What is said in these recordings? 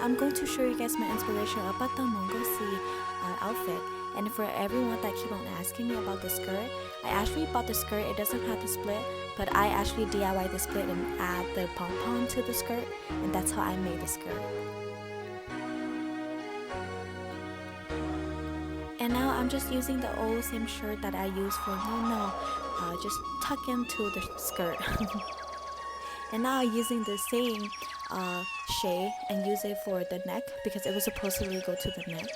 I'm going to show you guys my inspiration about the Mongolese outfit. And for everyone that keep on asking me about the skirt, I actually bought the skirt. It doesn't have the split, but I actually DIY the split and add the pom-pom to the skirt, and that's how I made the skirt. And now I'm just using the old same shirt that I used for just tuck into the skirt. And now I'm using the same shade and use it for the neck because it was supposed to really go to the neck.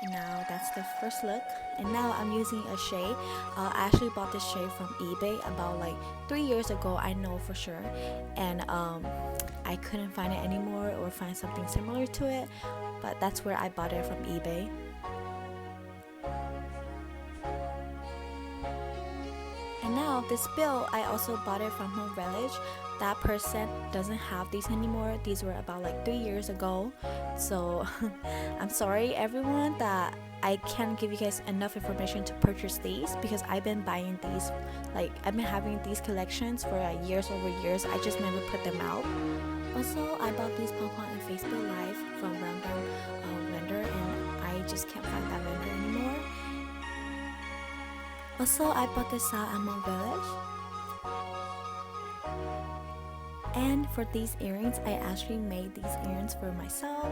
And now that's the first look. And now I'm using a shade. I actually bought this shade from eBay about like 3 years ago, I know for sure. And I couldn't find it anymore or find something similar to it, but that's where I bought it from eBay. And now this bill, I also bought it from Hmong Village. That person doesn't have these anymore. These were about like 3 years ago. So I'm sorry everyone that I can't give you guys enough information to purchase these because I've been buying these, like I've been having these collections for years over years. I just never put them out. Also, I bought these pom-pom in Facebook Live from random vendor, and I just can't find that vendor anymore. Also, I bought this out at Hmong Village. And for these earrings, I actually made these earrings for myself.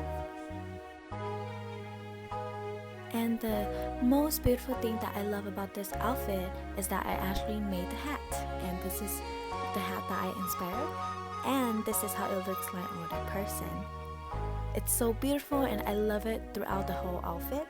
And the most beautiful thing that I love about this outfit is that I actually made the hat. And this is the hat that I inspired. And this is how it looks like on the person. It's so beautiful and I love it throughout the whole outfit.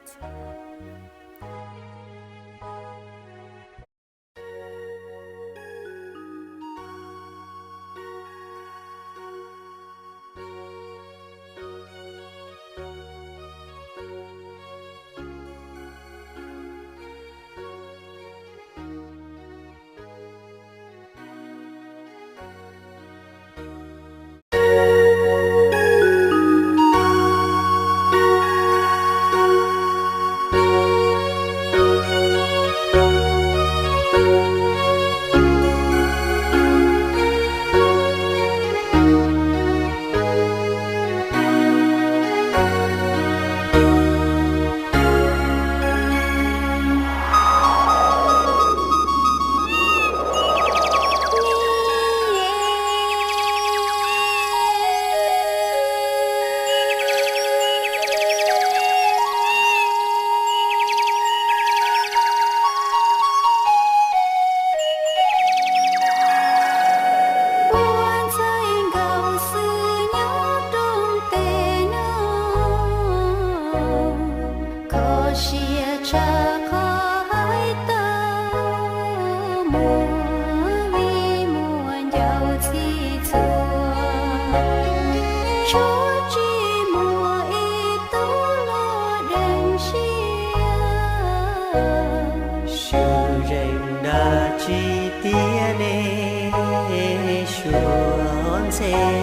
Chỉ tia nê xuân xe